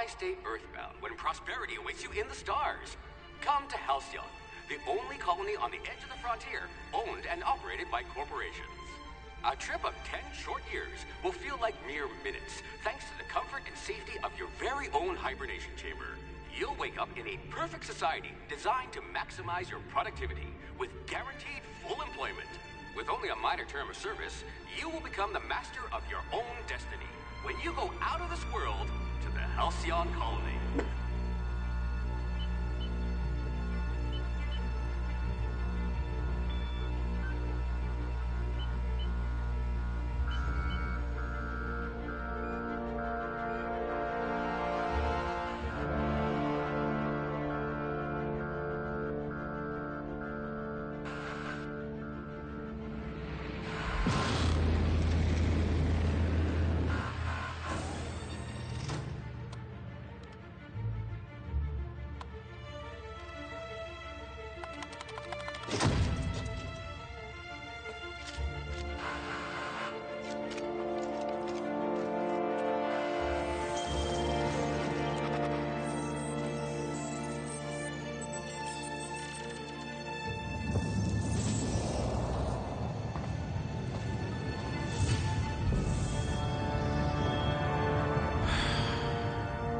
Why stay earthbound when prosperity awaits you in the stars? Come to Halcyon, the only colony on the edge of the frontier, owned and operated by corporations. A trip of 10 short years will feel like mere minutes, thanks to the comfort and safety of your very own hibernation chamber. You'll wake up in a perfect society designed to maximize your productivity with guaranteed full employment. With only a minor term of service, you will become the master of your own destiny when you go out of this world to the Halcyon colony.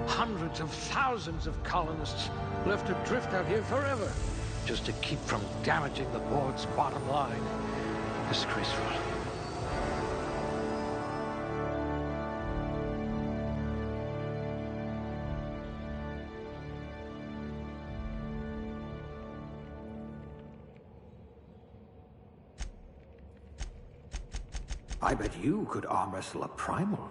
Hundreds of thousands of colonists left adrift out here forever, just to keep from damaging the board's bottom line. Disgraceful. I bet you could arm wrestle a primal.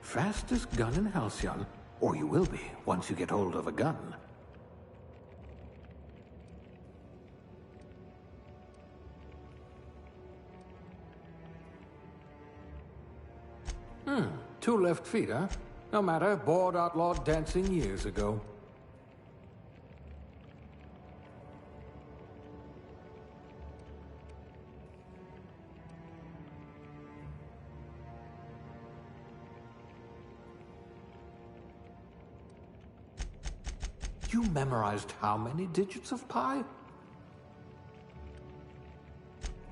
Fastest gun in Halcyon, or you will be once you get hold of a gun. Two left feet, huh? No matter, board outlawed dancing years ago. You memorized how many digits of pi?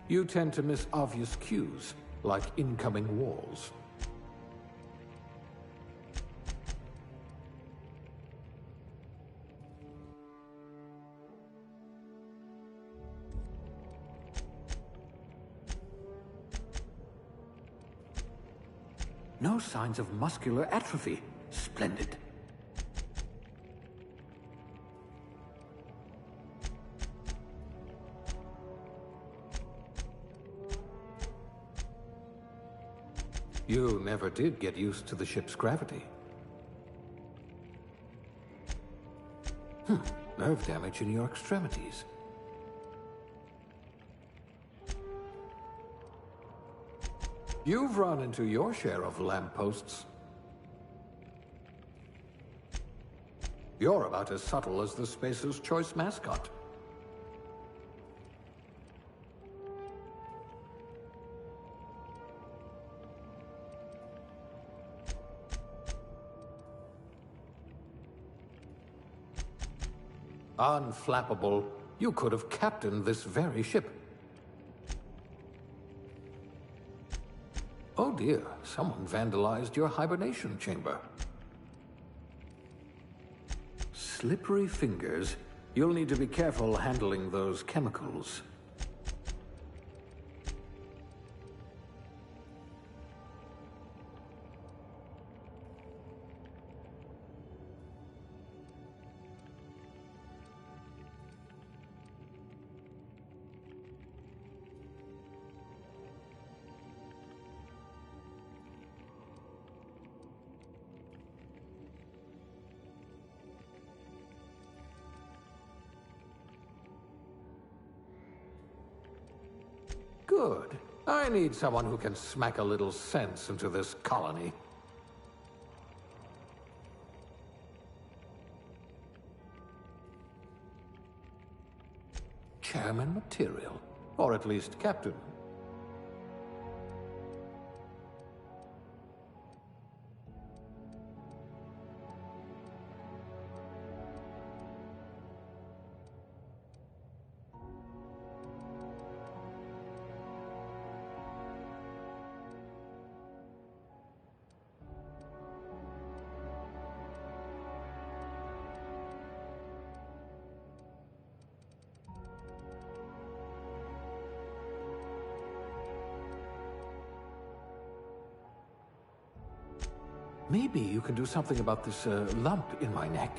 You tend to miss obvious cues, like incoming walls. No signs of muscular atrophy. Splendid. You never did get used to the ship's gravity. Nerve damage in your extremities. You've run into your share of lampposts. You're about as subtle as the Spacer's Choice mascot. Unflappable, you could have captained this very ship. Oh dear, someone vandalized your hibernation chamber. Slippery fingers. You'll need to be careful handling those chemicals. Good. I need someone who can smack a little sense into this colony. Chairman material. Or at least captain. Maybe you can do something about this lump in my neck.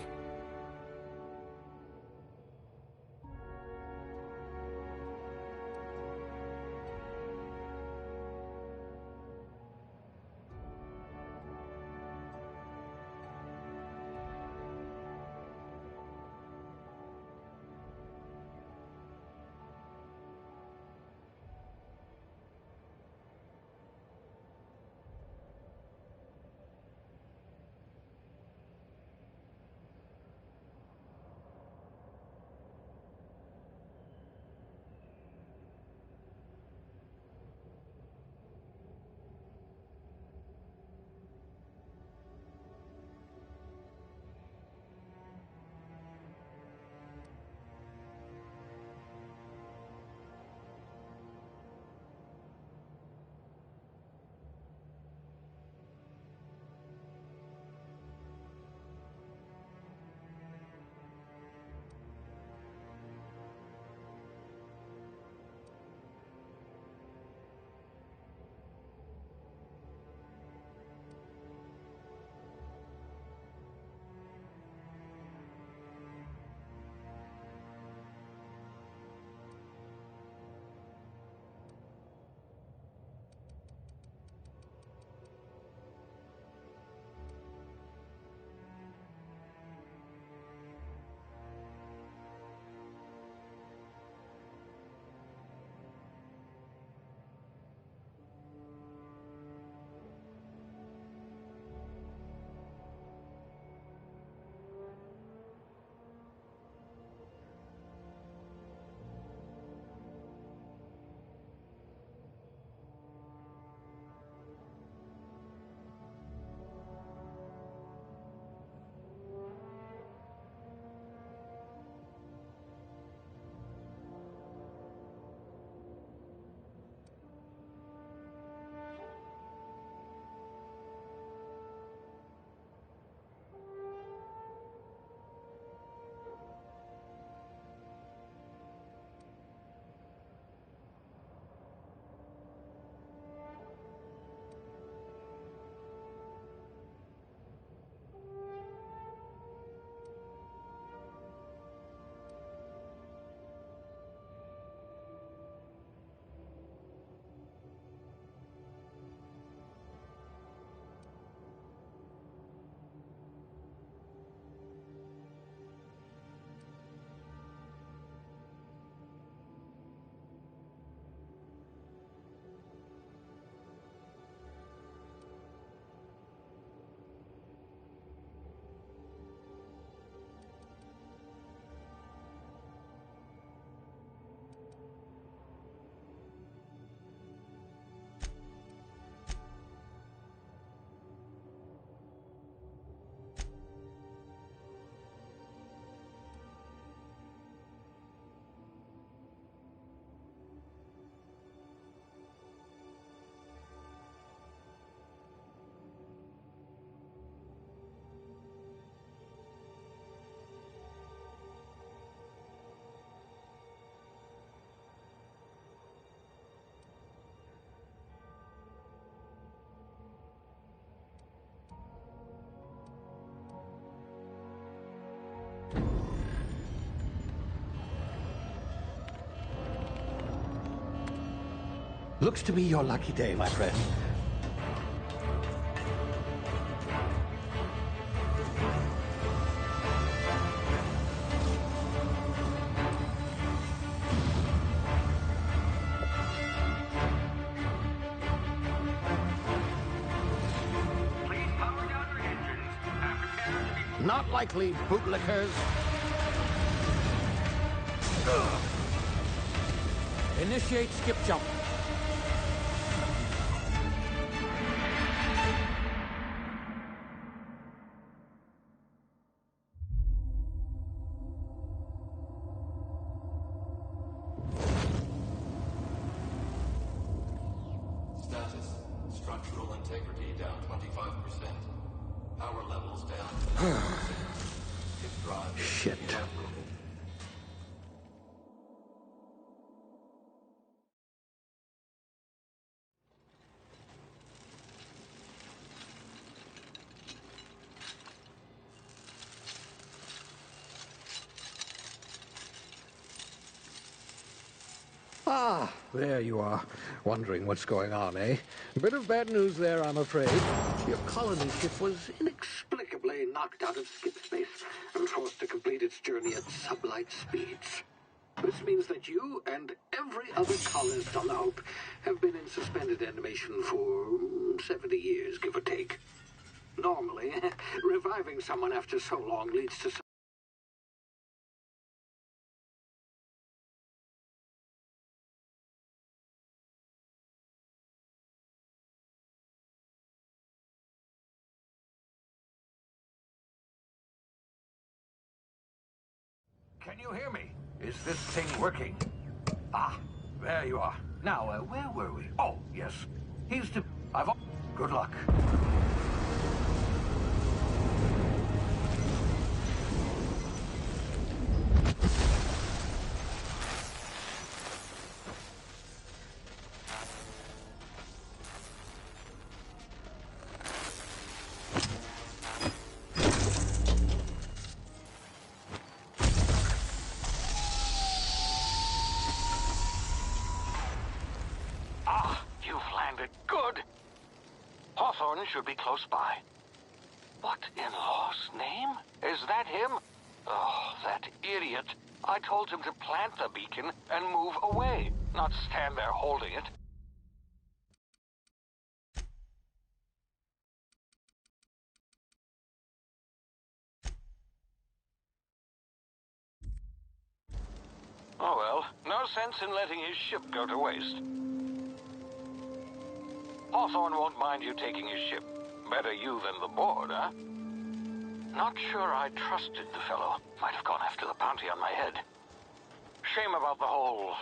Looks to be your lucky day, my friend. Please power down your engines and prepare to be... Not likely, bootlickers. Initiate skip jump. Status. Structural integrity down 25%. Power levels down 10%. If drive is Shit. inoperable. Ah, there you are. Wondering what's going on, eh? A bit of bad news there, I'm afraid. Your colony ship was inexplicably knocked out of skip space and forced to complete its journey at sublight speeds. This means that you and every other colonist on the Hope have been in suspended animation for 70 years, give or take. Normally, reviving someone after so long leads to... Can you hear me? Is this thing working? Ah, there you are. Now, where were we? Oh, yes. Good luck. Hawthorne should be close by. What in law's name? Is that him? Oh, that idiot. I told him to plant the beacon and move away, not stand there holding it. Oh well, no sense in letting his ship go to waste. Hawthorne won't mind you taking his ship. Better you than the board, huh? Not sure I trusted the fellow. Might have gone after the bounty on my head. Shame about the whole...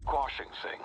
squashing thing.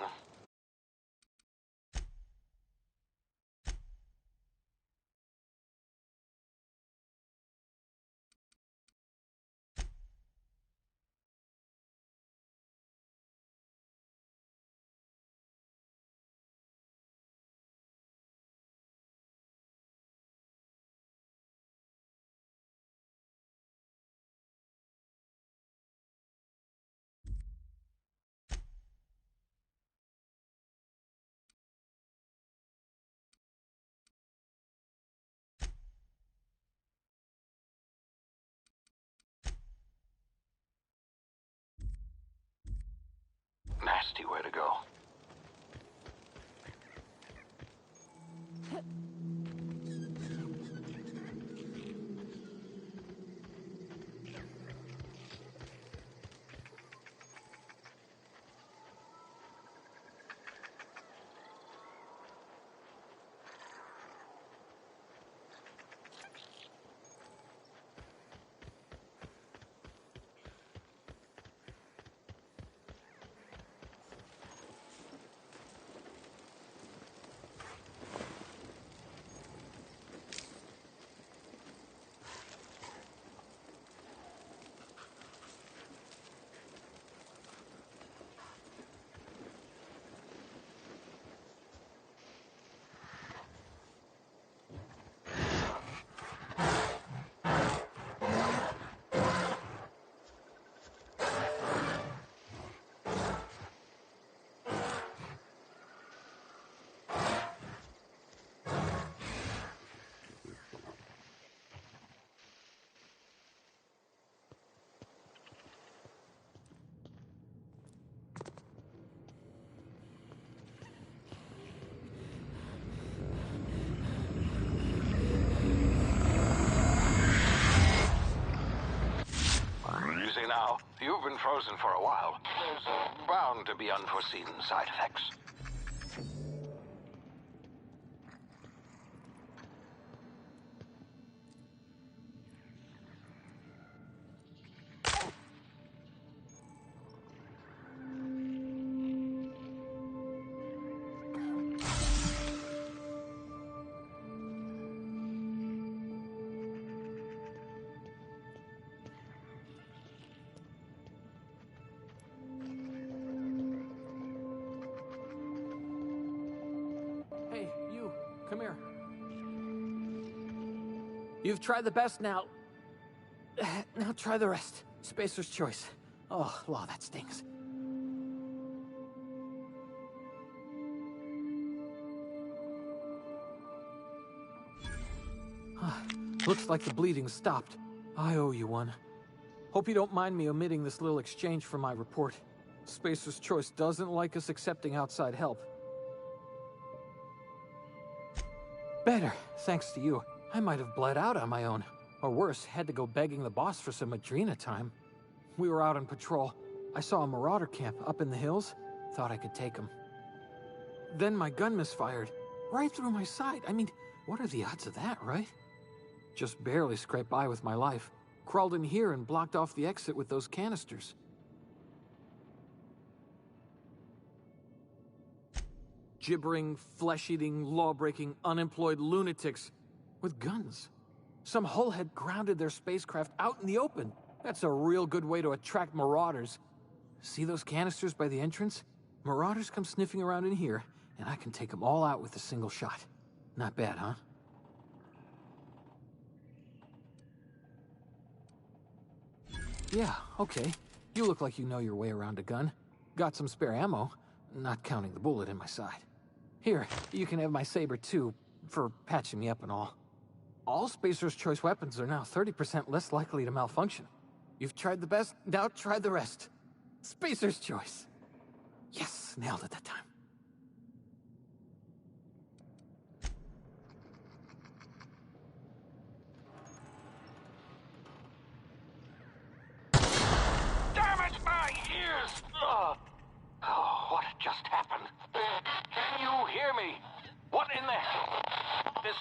Nasty way to go. Now, you've been frozen for a while. There's bound to be unforeseen side effects. Come here. You've tried the best now. Now try the rest. Spacer's choice. Oh, law, that stings. Looks like the bleeding stopped. I owe you one. Hope you don't mind me omitting this little exchange from my report. Spacer's choice doesn't like us accepting outside help. Better, thanks to you. I might have bled out on my own. Or worse, had to go begging the boss for some Adrena time. We were out on patrol. I saw a marauder camp up in the hills. Thought I could take him. Then my gun misfired. Right through my side. I mean, what are the odds of that, right? Just barely scraped by with my life. Crawled in here and blocked off the exit with those canisters. Gibbering, flesh-eating, law-breaking, unemployed lunatics with guns. Some hullhead grounded their spacecraft out in the open. That's a real good way to attract marauders. See those canisters by the entrance? Marauders come sniffing around in here, and I can take them all out with a single shot. Not bad, huh? Yeah, okay. You look like you know your way around a gun. Got some spare ammo, not counting the bullet in my side. Here, you can have my saber too, for patching me up and all. All Spacer's choice weapons are now 30% less likely to malfunction. You've tried the best, now try the rest. Spacer's choice. Yes, nailed it that time. Damn it, my ears! Oh, what just happened? Can you hear me? What in the... This...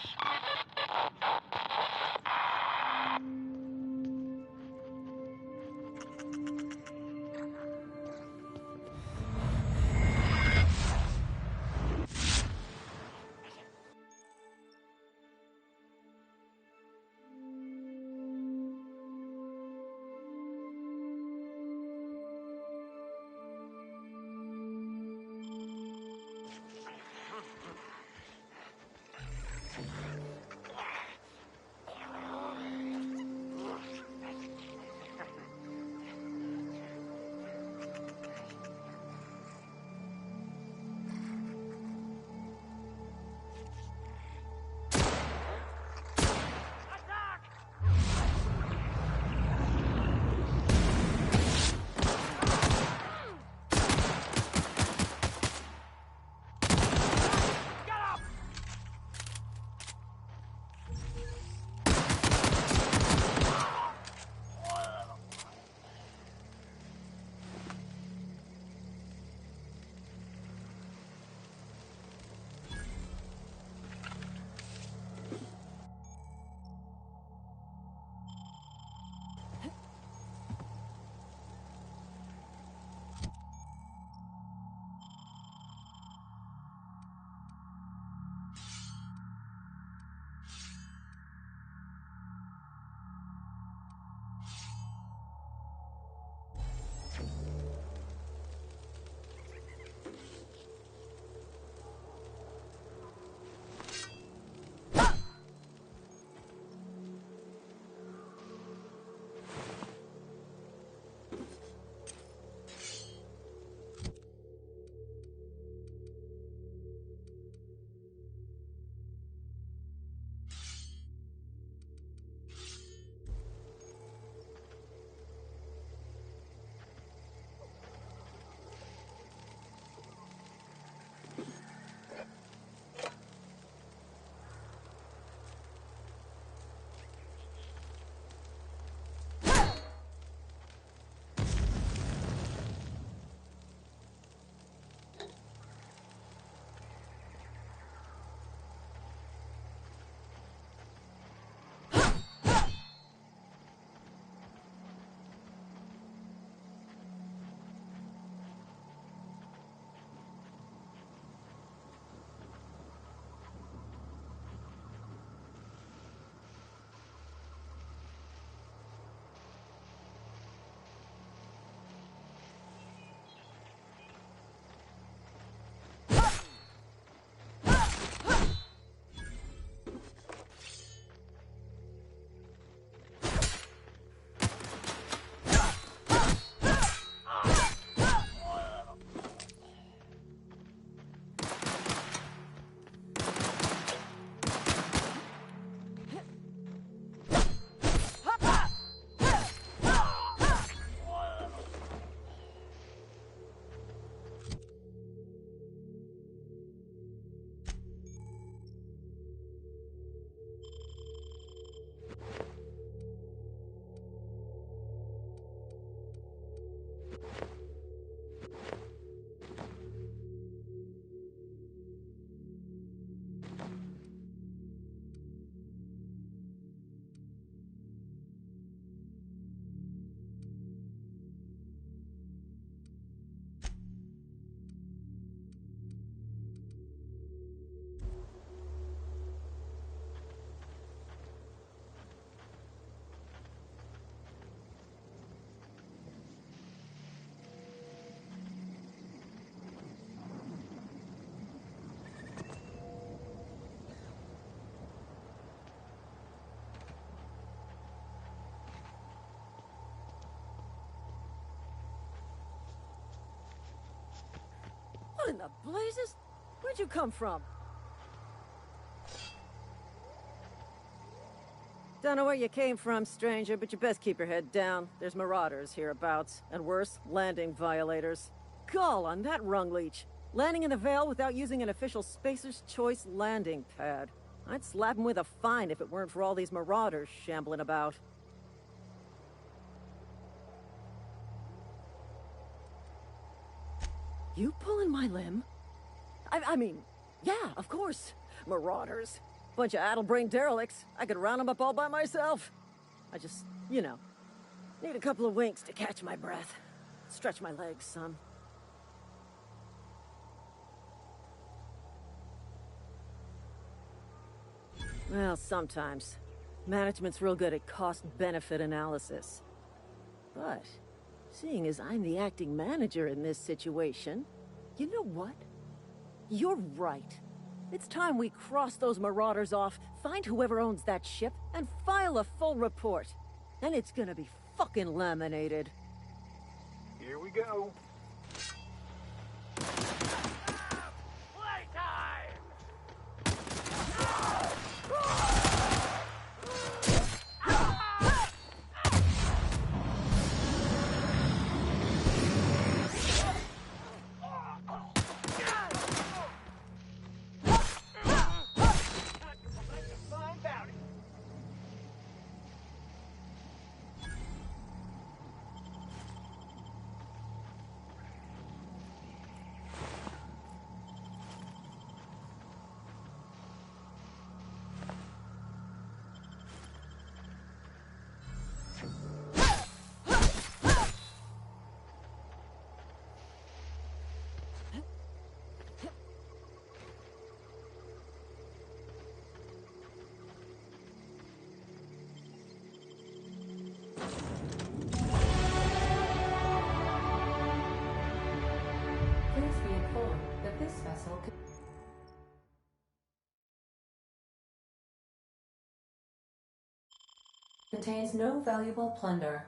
in the blazes? Where'd you come from? Don't know where you came from, stranger, but you best keep your head down. There's marauders hereabouts, and worse, landing violators. Gall on that rung leech. Landing in the Vale without using an official Spacer's Choice landing pad. I'd slap him with a fine if it weren't for all these marauders shambling about. You pulling my limb? I mean, yeah, of course. Marauders. Bunch of addle-brained derelicts. I could round them up all by myself. I just, you know, need a couple of winks to catch my breath. Stretch my legs, son. Well, sometimes. Management's real good at cost-benefit analysis. But, seeing as I'm the acting manager in this situation, you know what? You're right. It's time we cross those marauders off, find whoever owns that ship, and file a full report. Then it's gonna be fucking laminated. Here we go. Contains no valuable plunder.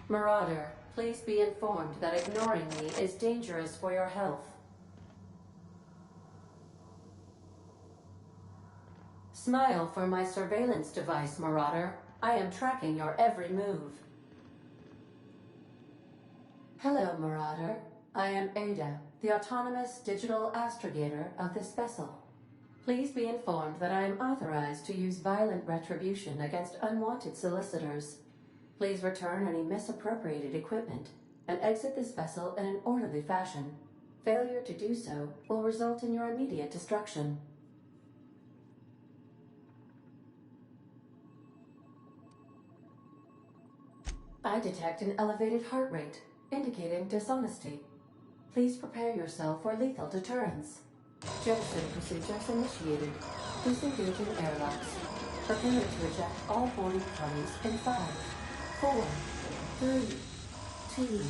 Marauder, please be informed that ignoring me is dangerous for your health. Smile for my surveillance device, Marauder. I am tracking your every move. Hello, Marauder. I am Ada, the autonomous digital astrogator of this vessel. Please be informed that I am authorized to use violent retribution against unwanted solicitors. Please return any misappropriated equipment and exit this vessel in an orderly fashion. Failure to do so will result in your immediate destruction. I detect an elevated heart rate, indicating dishonesty. Please prepare yourself for lethal deterrence. Jettison procedures initiated. Disengaging airlocks. Preparing to eject all boarding parties in 5, 4, 3, 2,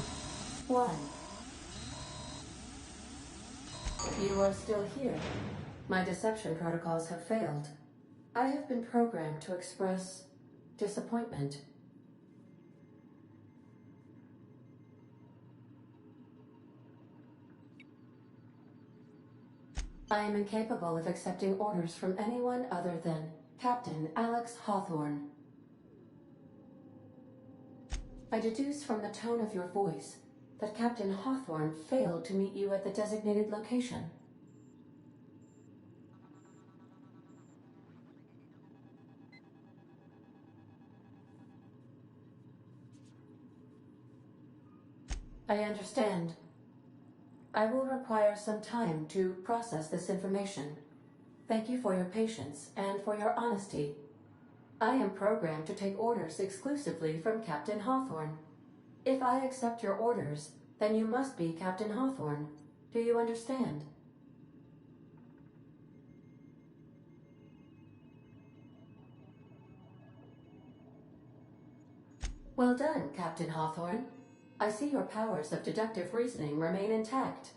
1. You are still here. My deception protocols have failed. I have been programmed to express disappointment. I am incapable of accepting orders from anyone other than Captain Alex Hawthorne. I deduce from the tone of your voice that Captain Hawthorne failed to meet you at the designated location. I understand. I will require some time to process this information. Thank you for your patience and for your honesty. I am programmed to take orders exclusively from Captain Hawthorne. If I accept your orders, then you must be Captain Hawthorne. Do you understand? Well done, Captain Hawthorne. I see your powers of deductive reasoning remain intact.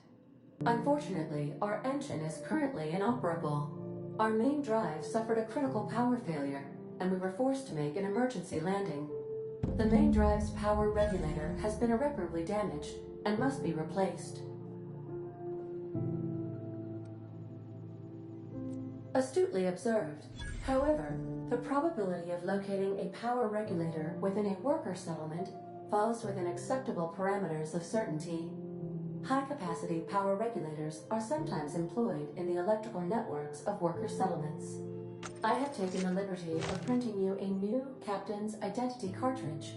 Unfortunately, our engine is currently inoperable. Our main drive suffered a critical power failure, and we were forced to make an emergency landing. The main drive's power regulator has been irreparably damaged and must be replaced. Astutely observed. However, the probability of locating a power regulator within a worker settlement falls within acceptable parameters of certainty. High-capacity power regulators are sometimes employed in the electrical networks of worker settlements. I have taken the liberty of printing you a new Captain's Identity cartridge.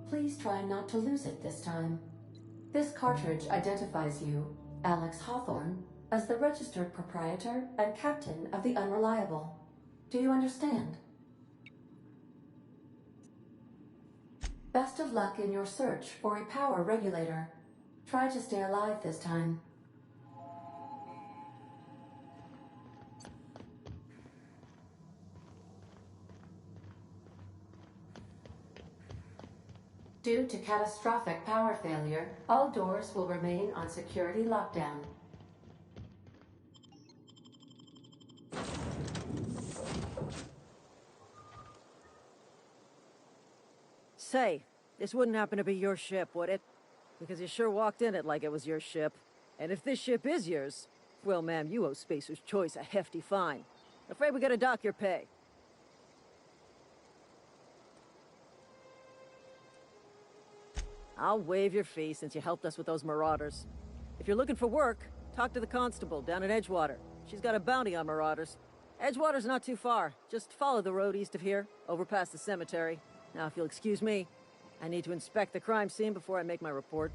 Please try not to lose it this time. This cartridge identifies you, Alex Hawthorne, as the registered proprietor and captain of the Unreliable. Do you understand? Best of luck in your search for a power regulator. Try to stay alive this time. Due to catastrophic power failure, all doors will remain on security lockdown. Say, this wouldn't happen to be your ship, would it? Because you sure walked in it like it was your ship. And if this ship is yours, well, ma'am, you owe Spacer's Choice a hefty fine. Afraid we gotta dock your pay. I'll waive your fee since you helped us with those marauders. If you're looking for work, talk to the constable down in Edgewater. She's got a bounty on marauders. Edgewater's not too far. Just follow the road east of here, over past the cemetery. Now, if you'll excuse me, I need to inspect the crime scene before I make my report.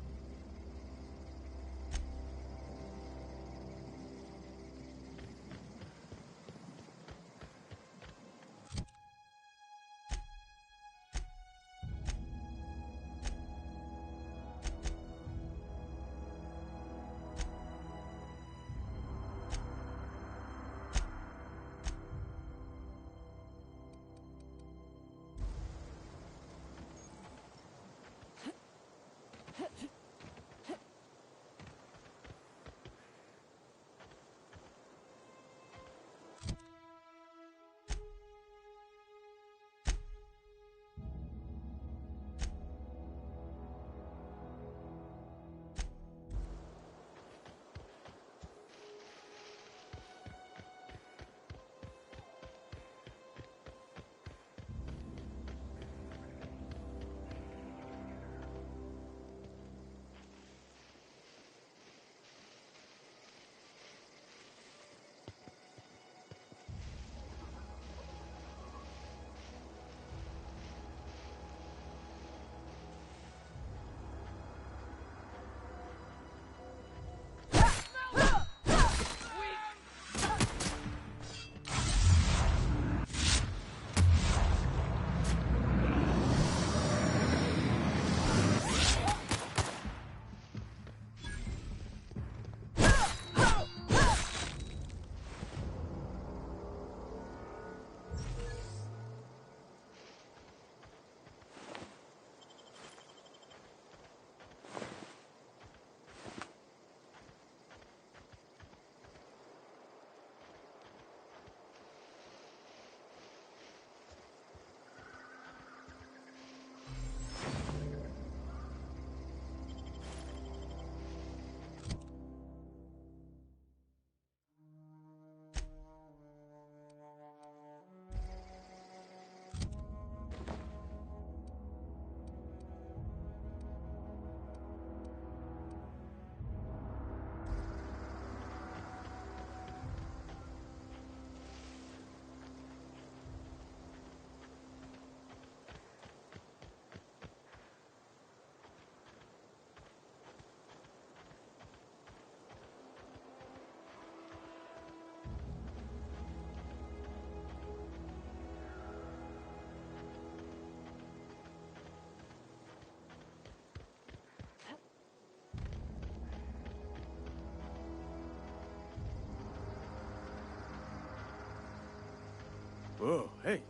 Whoa, hey,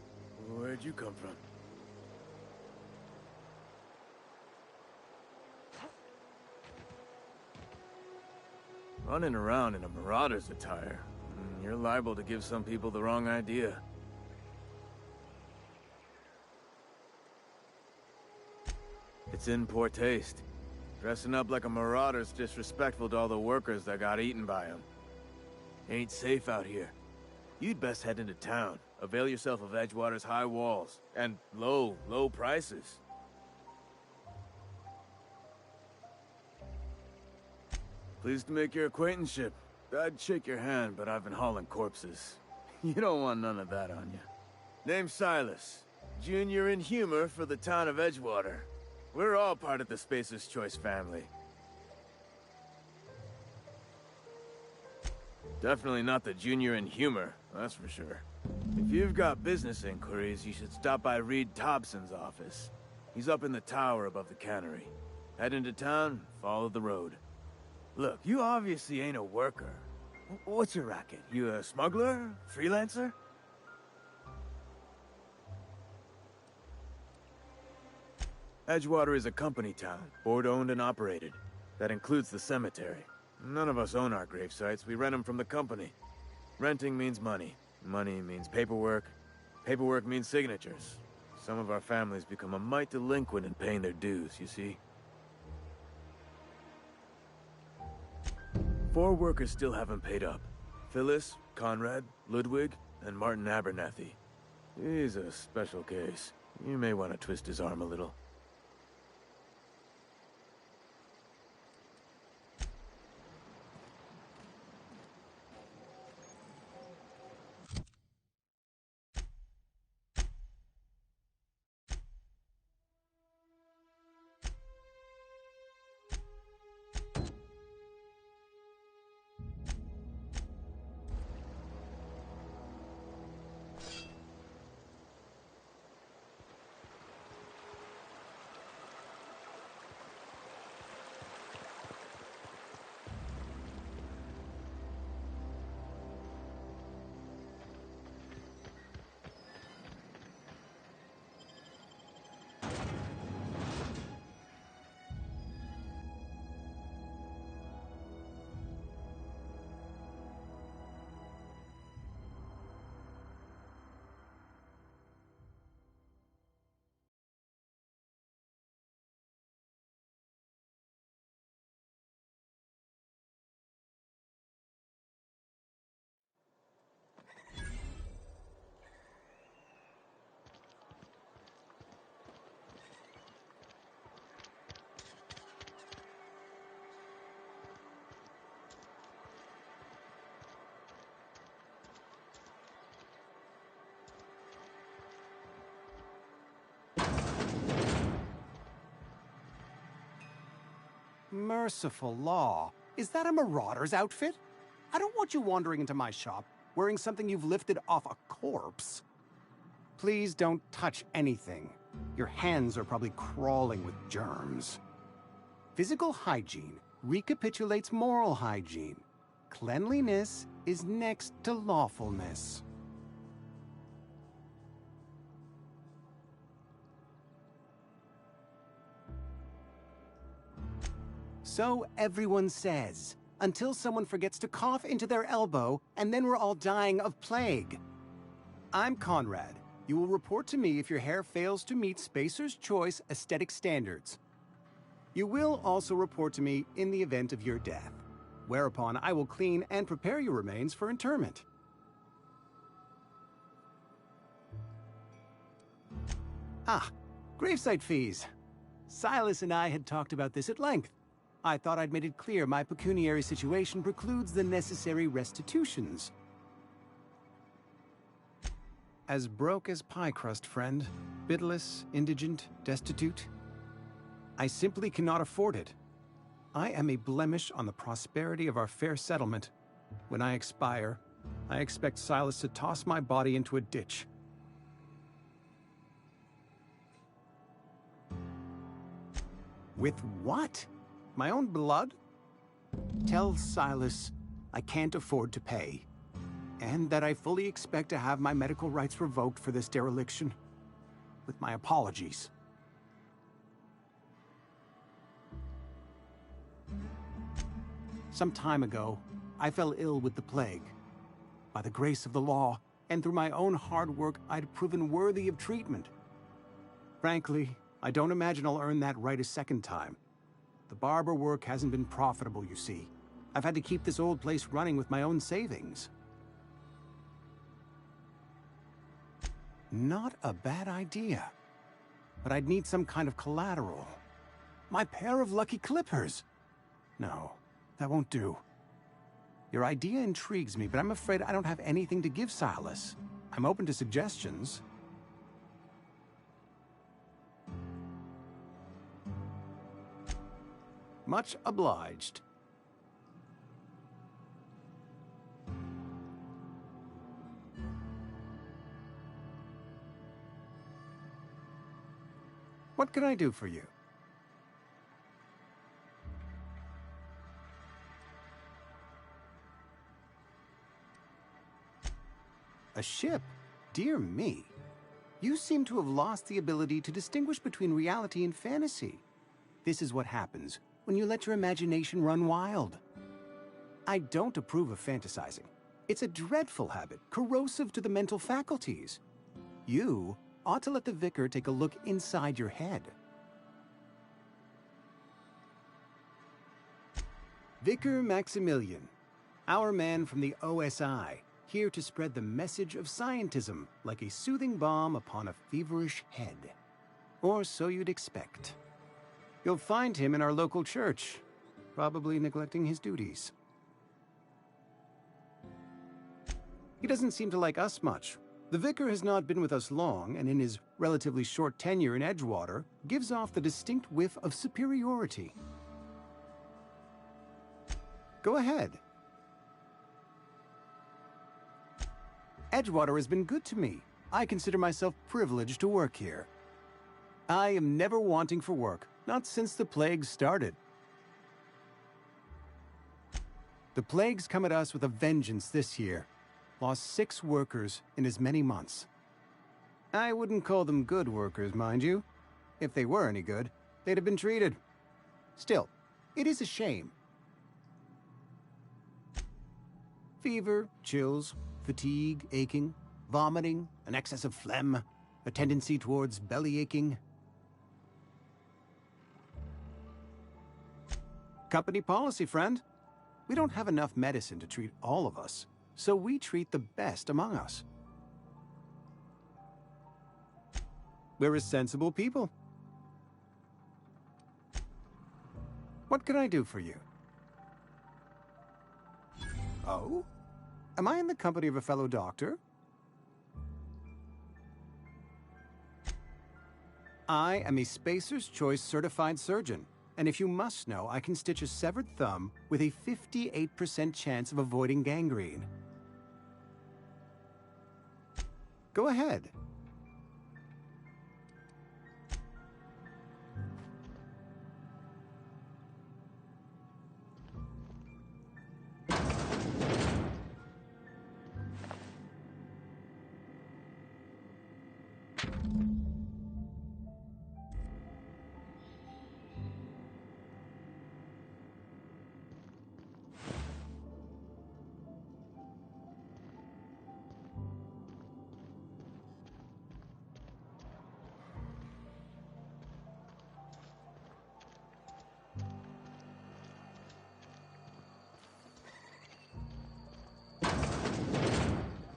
where'd you come from? Running around in a marauder's attire. You're liable to give some people the wrong idea. It's in poor taste. Dressing up like a marauder's disrespectful to all the workers that got eaten by them. Ain't safe out here. You'd best head into town. Avail yourself of Edgewater's high walls. And low prices. Pleased to make your acquaintanceship. I'd shake your hand, but I've been hauling corpses. You don't want none of that on you. Name's Silas. Junior in humor for the town of Edgewater. We're all part of the Spacer's Choice family. Definitely not the junior in humor, that's for sure. If you've got business inquiries, you should stop by Reed Thompson's office. He's up in the tower above the cannery. Head into town, follow the road. Look, you obviously ain't a worker. What's your racket? You a smuggler? Freelancer? Edgewater is a company town, board-owned and operated. That includes the cemetery. None of us own our grave sites, we rent them from the company. Renting means money. Money means paperwork. Paperwork means signatures. Some of our families become a mite delinquent in paying their dues, you see. 4 workers still haven't paid up. Phyllis, Conrad, Ludwig, and Martin Abernathy. He's a special case. You may want to twist his arm a little. Merciful law. Is that a marauder's outfit? I don't want you wandering into my shop wearing something you've lifted off a corpse. Please don't touch anything. Your hands are probably crawling with germs. Physical hygiene recapitulates moral hygiene. Cleanliness is next to lawfulness. So everyone says, until someone forgets to cough into their elbow, and then we're all dying of plague. I'm Conrad. You will report to me if your hair fails to meet Spacer's Choice aesthetic standards. You will also report to me in the event of your death, whereupon I will clean and prepare your remains for interment. Ah, gravesite fees. Silas and I had talked about this at length. I thought I'd made it clear my pecuniary situation precludes the necessary restitutions. As broke as pie crust, friend. Bidless, indigent, destitute. I simply cannot afford it. I am a blemish on the prosperity of our fair settlement. When I expire, I expect Silas to toss my body into a ditch. With what? My own blood? Tell Silas I can't afford to pay. and that I fully expect to have my medical rights revoked for this dereliction. With my apologies. Some time ago, I fell ill with the plague. By the grace of the law, and through my own hard work, I'd proven worthy of treatment. Frankly, I don't imagine I'll earn that right a second time. The barber work hasn't been profitable, you see. I've had to keep this old place running with my own savings. Not a bad idea. But I'd need some kind of collateral. My pair of lucky clippers! No, that won't do. Your idea intrigues me, but I'm afraid I don't have anything to give Silas. I'm open to suggestions. Much obliged. What can I do for you? A ship? Dear me. You seem to have lost the ability to distinguish between reality and fantasy. This is what happens when you let your imagination run wild. I don't approve of fantasizing. It's a dreadful habit, corrosive to the mental faculties. You ought to let the vicar take a look inside your head. Vicar Maximilian, our man from the OSI, here to spread the message of scientism like a soothing balm upon a feverish head. Or so you'd expect. You'll find him in our local church, probably neglecting his duties. He doesn't seem to like us much. The vicar has not been with us long, and in his relatively short tenure in Edgewater, gives off the distinct whiff of superiority. Go ahead. Edgewater has been good to me. I consider myself privileged to work here. I am never wanting for work, not since the plague started. The plague's come at us with a vengeance this year. Lost 6 workers in as many months. I wouldn't call them good workers, mind you. If they were any good, they'd have been treated. Still, it is a shame. Fever, chills, fatigue, aching, vomiting, an excess of phlegm, a tendency towards belly aching. Company policy, friend. We don't have enough medicine to treat all of us, so we treat the best among us. We're a sensible people. What can I do for you? Oh? Am I in the company of a fellow doctor? I am a Spacer's Choice certified surgeon, and if you must know, I can stitch a severed thumb with a 58% chance of avoiding gangrene. Go ahead.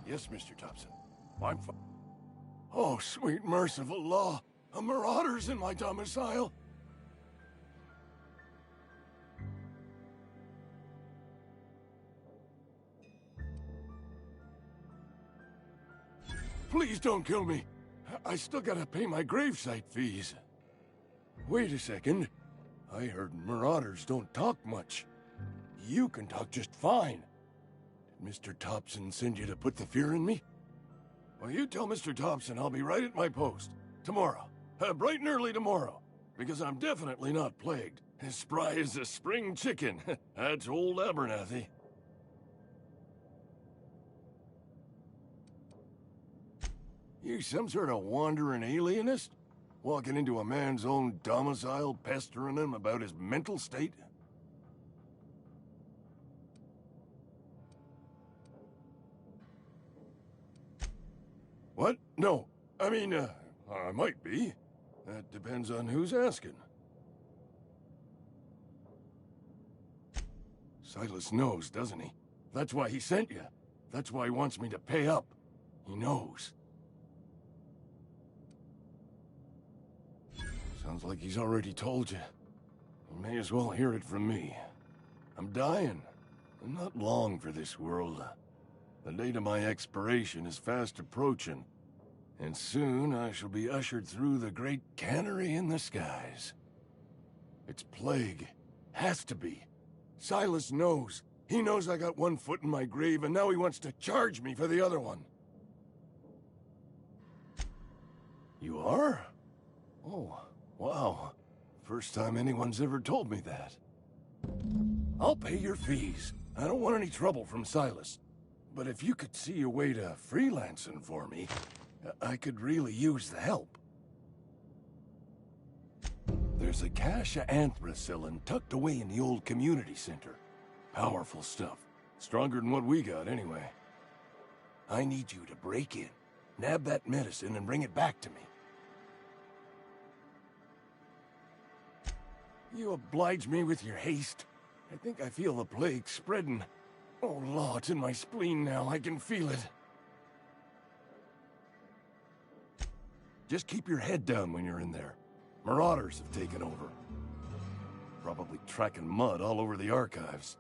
Yes, Mr. Thompson. I'm fine. Oh, sweet merciful law. A marauder's in my domicile. Please don't kill me. I still gotta pay my gravesite fees. Wait a second. I heard marauders don't talk much. You can talk just fine. Did Mr. Thompson send you to put the fear in me? Well, you tell Mr. Thompson I'll be right at my post. Tomorrow. Bright and early tomorrow. Because I'm definitely not plagued. As spry as a spring chicken. That's old Abernathy. You some sort of wandering alienist? Walking into a man's own domicile, pestering him about his mental state? What? No. I mean, I might be. That depends on who's asking. Silas knows, doesn't he? That's why he sent you. That's why he wants me to pay up. He knows. Sounds like he's already told you. You may as well hear it from me. I'm dying. I'm not long for this world. The date of my expiration is fast approaching, and soon I shall be ushered through the great cannery in the skies. It's plague. Has to be. Silas knows. He knows I got one foot in my grave, and now he wants to charge me for the other one. You are? Oh, wow. First time anyone's ever told me that. I'll pay your fees. I don't want any trouble from Silas. But if you could see a way to freelancing for me, I could really use the help. There's a cache of anthracillin tucked away in the old community center. Powerful stuff. Stronger than what we got, anyway. I need you to break in, nab that medicine, and bring it back to me. You oblige me with your haste. I think I feel the plague spreading. Oh, Law, it's in my spleen now. I can feel it. Just keep your head down when you're in there. Marauders have taken over. Probably tracking mud all over the archives.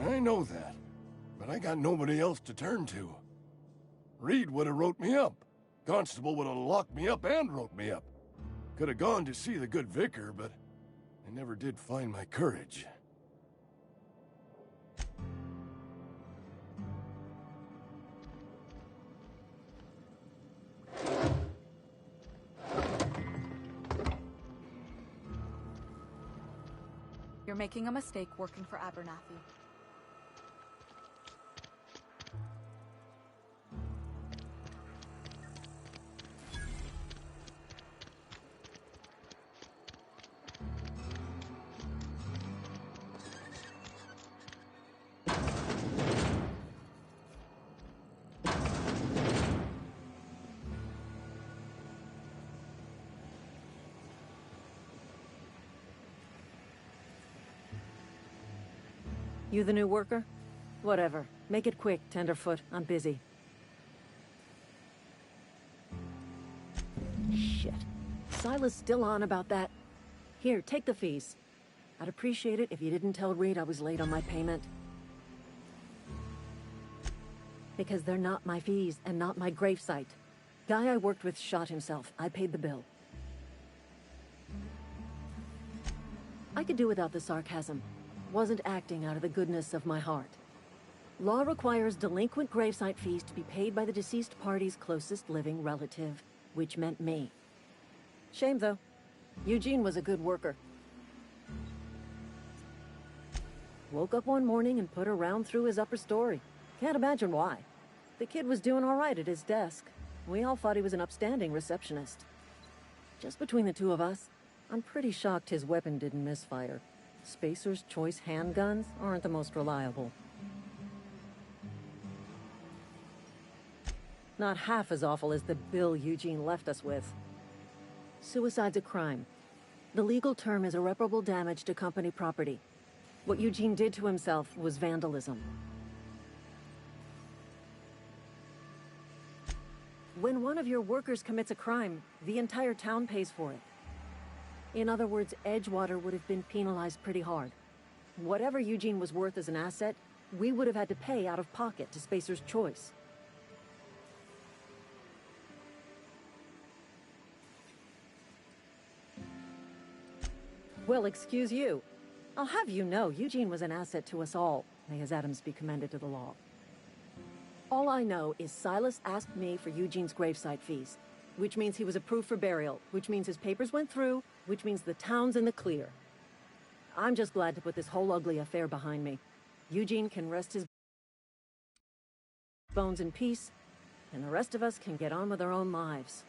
I know that, but I got nobody else to turn to. Reed would have wrote me up. Constable would have locked me up and wrote me up. Could have gone to see the good vicar, but I never did find my courage. You're making a mistake working for Abernathy. You the new worker? Whatever. Make it quick, Tenderfoot. I'm busy. Shit. Silas still on about that. Here, take the fees. I'd appreciate it if you didn't tell Reed I was late on my payment. Because they're not my fees and not my gravesite. Guy I worked with shot himself. I paid the bill. I could do without the sarcasm. Wasn't acting out of the goodness of my heart. Law requires delinquent gravesite fees to be paid by the deceased party's closest living relative, which meant me. Shame, though. Eugene was a good worker. Woke up one morning and put a round through his upper story. Can't imagine why. The kid was doing all right at his desk. We all thought he was an upstanding receptionist. Just between the two of us, I'm pretty shocked his weapon didn't misfire. Spacer's Choice handguns aren't the most reliable. Not half as awful as the bill Eugene left us with. Suicide's a crime. The legal term is irreparable damage to company property. What Eugene did to himself was vandalism. When one of your workers commits a crime, the entire town pays for it. In other words, Edgewater would have been penalized pretty hard. Whatever Eugene was worth as an asset, we would have had to pay out of pocket to Spacer's Choice. Well, excuse you. I'll have you know, Eugene was an asset to us all. May his atoms be commended to the law. All I know is Silas asked me for Eugene's gravesite fees, which means he was approved for burial, which means his papers went through, which means the town's in the clear. I'm just glad to put this whole ugly affair behind me. Eugene can rest his bones in peace, and the rest of us can get on with our own lives.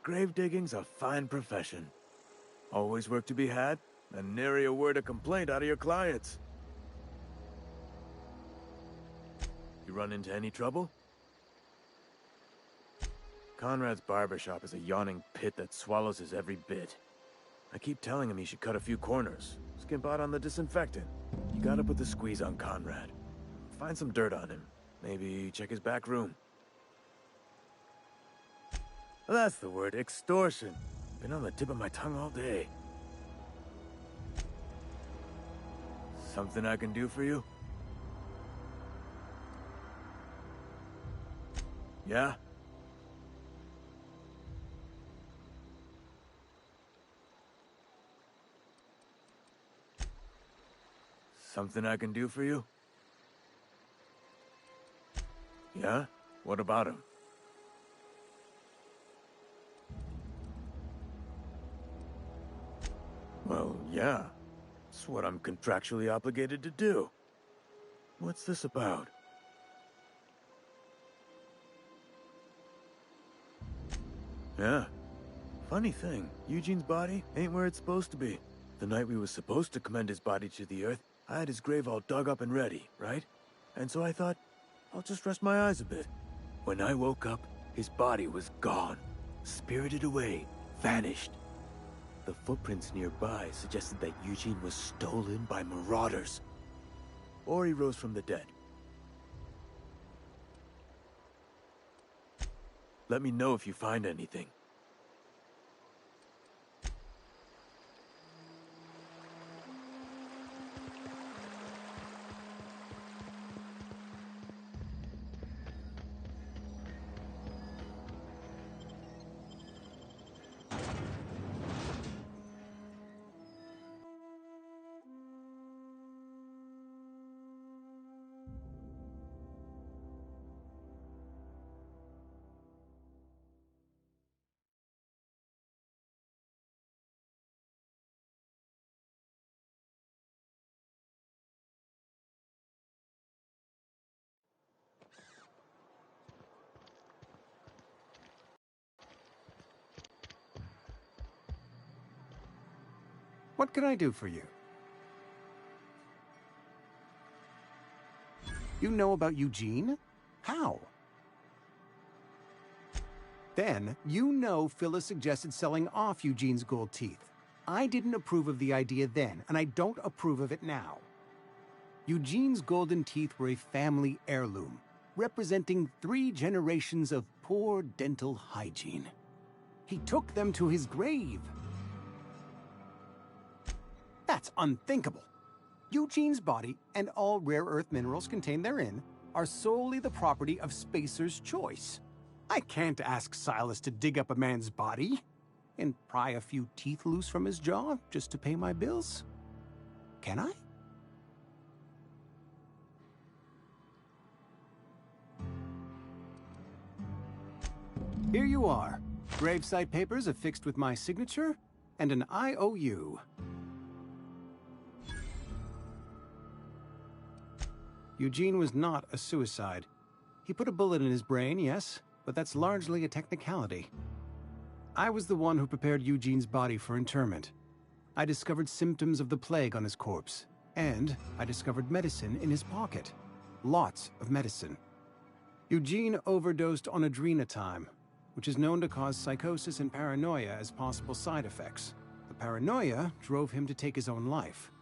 Grave digging's a fine profession. Always work to be had, and nary a word of complaint out of your clients. You run into any trouble? Conrad's barbershop is a yawning pit that swallows his every bit. I keep telling him he should cut a few corners, skimp out on the disinfectant. You gotta put the squeeze on Conrad. Find some dirt on him. Maybe check his back room. That's the word, extortion. Been on the tip of my tongue all day. Something I can do for you? Yeah? Something I can do for you? Yeah? What about him? Well, yeah. It's what I'm contractually obligated to do. What's this about? Yeah. Funny thing, Eugene's body ain't where it's supposed to be. The night we was supposed to commend his body to the earth, I had his grave all dug up and ready, right? And so I thought, I'll just rest my eyes a bit. When I woke up, his body was gone. Spirited away, vanished. The footprints nearby suggested that Eugene was stolen by marauders. Or he rose from the dead. Let me know if you find anything. What can I do for you? You know about Eugene? How? Then, you know Phyllis suggested selling off Eugene's gold teeth. I didn't approve of the idea then, and I don't approve of it now. Eugene's golden teeth were a family heirloom, representing 3 generations of poor dental hygiene. He took them to his grave. That's unthinkable. Eugene's body and all rare earth minerals contained therein are solely the property of Spacer's Choice. I can't ask Silas to dig up a man's body and pry a few teeth loose from his jaw just to pay my bills. Can I? Here you are. Gravesite papers affixed with my signature and an IOU. Eugene was not a suicide. He put a bullet in his brain, yes, but that's largely a technicality. I was the one who prepared Eugene's body for interment. I discovered symptoms of the plague on his corpse, and I discovered medicine in his pocket. Lots of medicine. Eugene overdosed on adrenatime, which is known to cause psychosis and paranoia as possible side effects. The paranoia drove him to take his own life.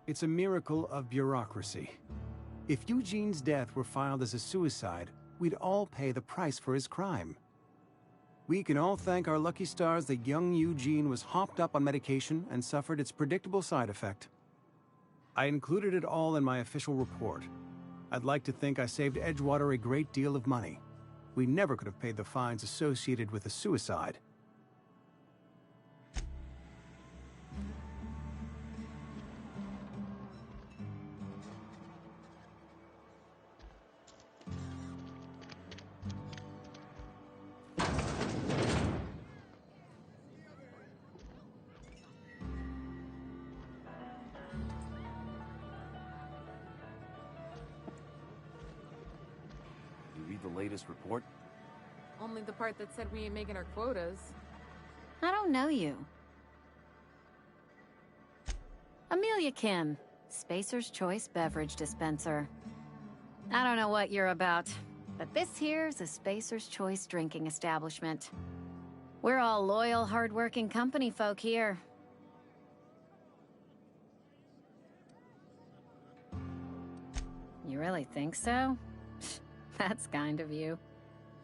It's a miracle of bureaucracy. If Eugene's death were filed as a suicide, we'd all pay the price for his crime. We can all thank our lucky stars that young Eugene was hopped up on medication and suffered its predictable side effect. I included it all in my official report. I'd like to think I saved Edgewater a great deal of money. We never could have paid the fines associated with a suicide. The latest report? Only the part that said we ain't making our quotas. I don't know you. Amelia Kim, Spacer's Choice beverage dispenser. I don't know what you're about, but this here's a Spacer's Choice drinking establishment. We're all loyal, hard-working company folk here. You really think so? That's kind of you.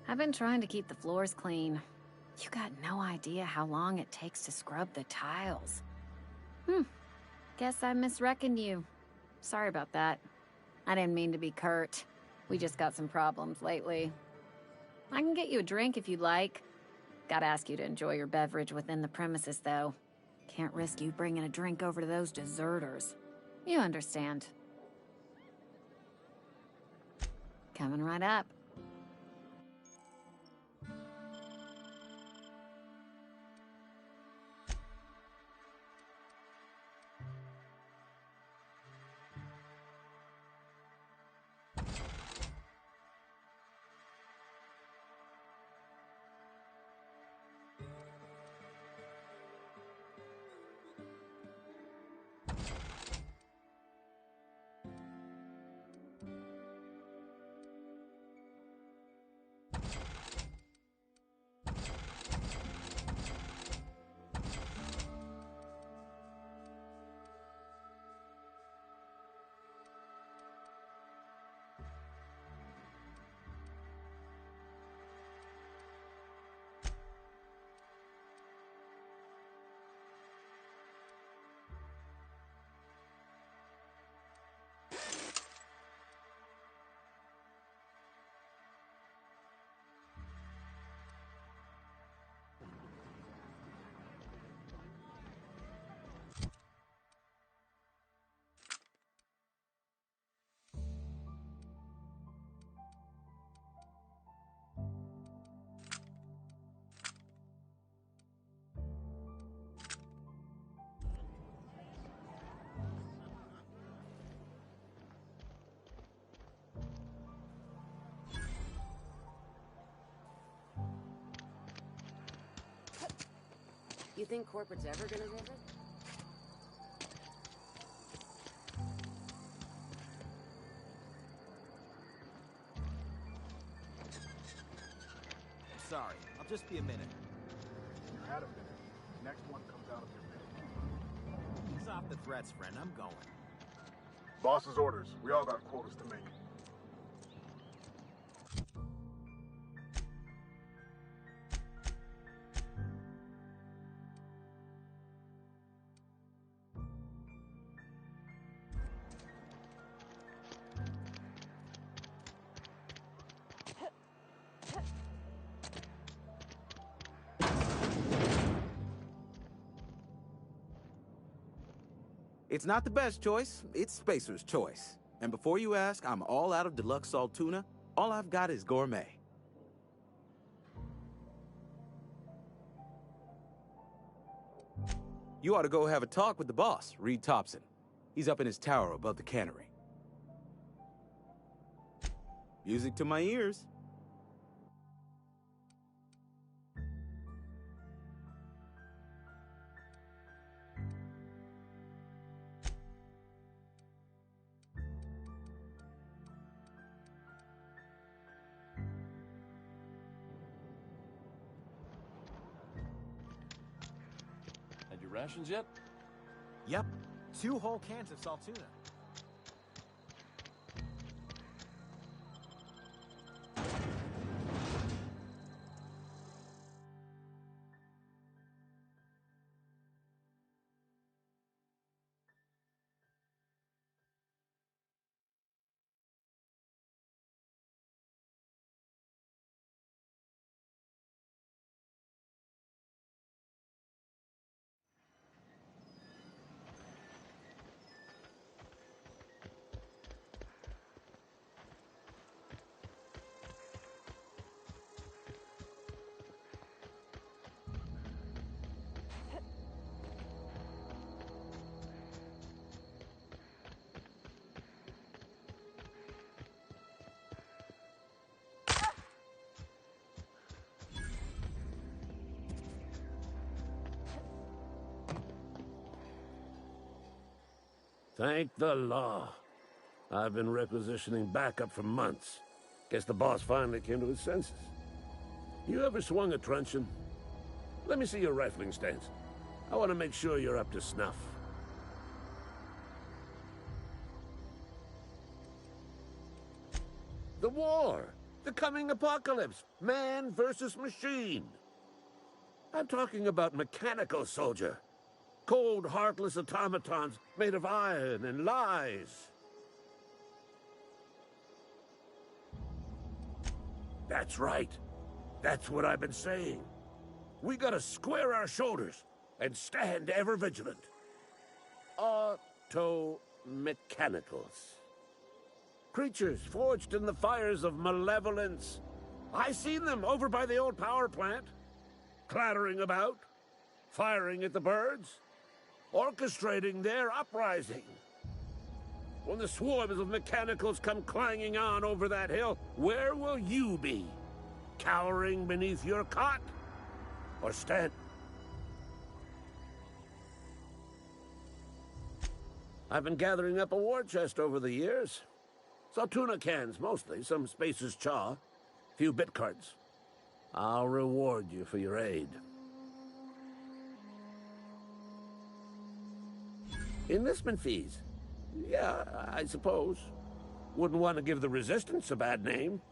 I've been trying to keep the floors clean. You got no idea how long it takes to scrub the tiles. Guess I misreckoned you. Sorry about that. I didn't mean to be curt. We just got some problems lately. I can get you a drink if you'd like. Gotta ask you to enjoy your beverage within the premises, though. Can't risk you bringing a drink over to those deserters. You understand. Coming right up. You think corporate's ever gonna visit? Sorry, I'll just be a minute. You had a minute. Next one comes out of your pay. Ease off the threats, friend. I'm going. Boss's orders. We all got quotas to make. It's not the best choice, it's Spacer's choice. And before you ask, I'm all out of deluxe salt tuna. All I've got is gourmet. You ought to go have a talk with the boss, Reed Thompson. He's up in his tower above the cannery. Music to my ears. Had your rations yet? Yep. 2 whole cans of salt tuna. Thank the law. I've been requisitioning backup for months. Guess the boss finally came to his senses. You ever swung a truncheon? Let me see your rifling stance. I want to make sure you're up to snuff. The war! The coming apocalypse! Man versus machine! I'm talking about mechanical soldier. Cold, heartless automatons made of iron and lies. That's right. That's what I've been saying. We gotta square our shoulders and stand ever vigilant. Auto-mechanicals. Creatures forged in the fires of malevolence. I seen them over by the old power plant, clattering about, firing at the birds, orchestrating their uprising. When the swarms of mechanicals come clanging on over that hill, where will you be? Cowering beneath your cot? Or stand? I've been gathering up a war chest over the years. Saltuna cans, mostly, some Spacer's chaw, few bit cards. I'll reward you for your aid. Enlistment fees? Yeah, I suppose. Wouldn't want to give the Resistance a bad name.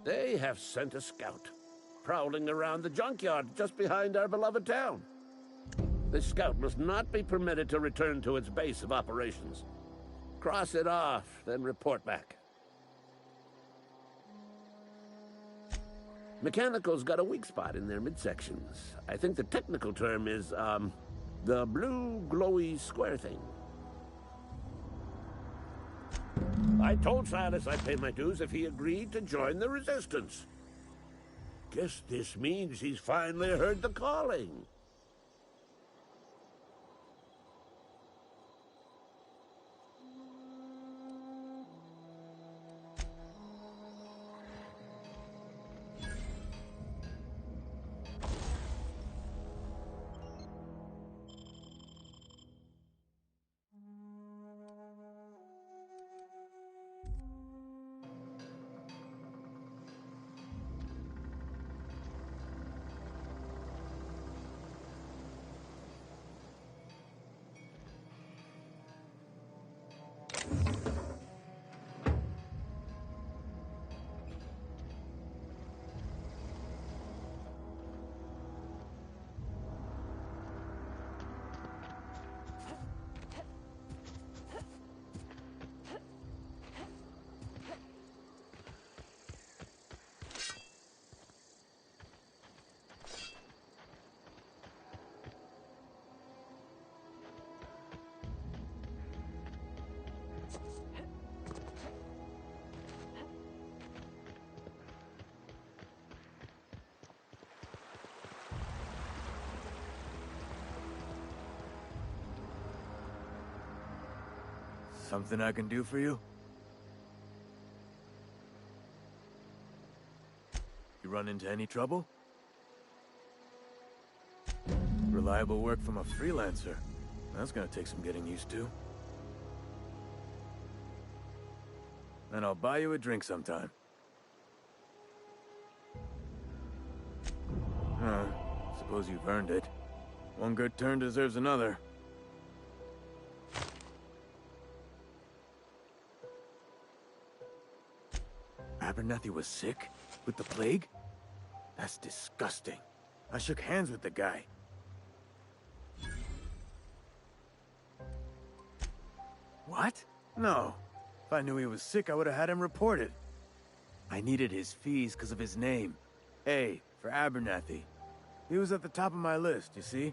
They have sent a scout, prowling around the junkyard just behind our beloved town. This scout must not be permitted to return to its base of operations. Cross it off, then report back. Mechanicals got a weak spot in their midsections. I think the technical term is, the blue glowy square thing. I told Silas I'd pay my dues if he agreed to join the Resistance. Guess this means he's finally heard the calling. Something I can do for you? You run into any trouble? Reliable work from a freelancer. That's gonna take some getting used to. Then I'll buy you a drink sometime. Suppose you've earned it. One good turn deserves another. Abernathy was sick? With the plague? That's disgusting. I shook hands with the guy. What? No. If I knew he was sick, I would have had him reported. I needed his fees because of his name. A, for Abernathy. He was at the top of my list, you see?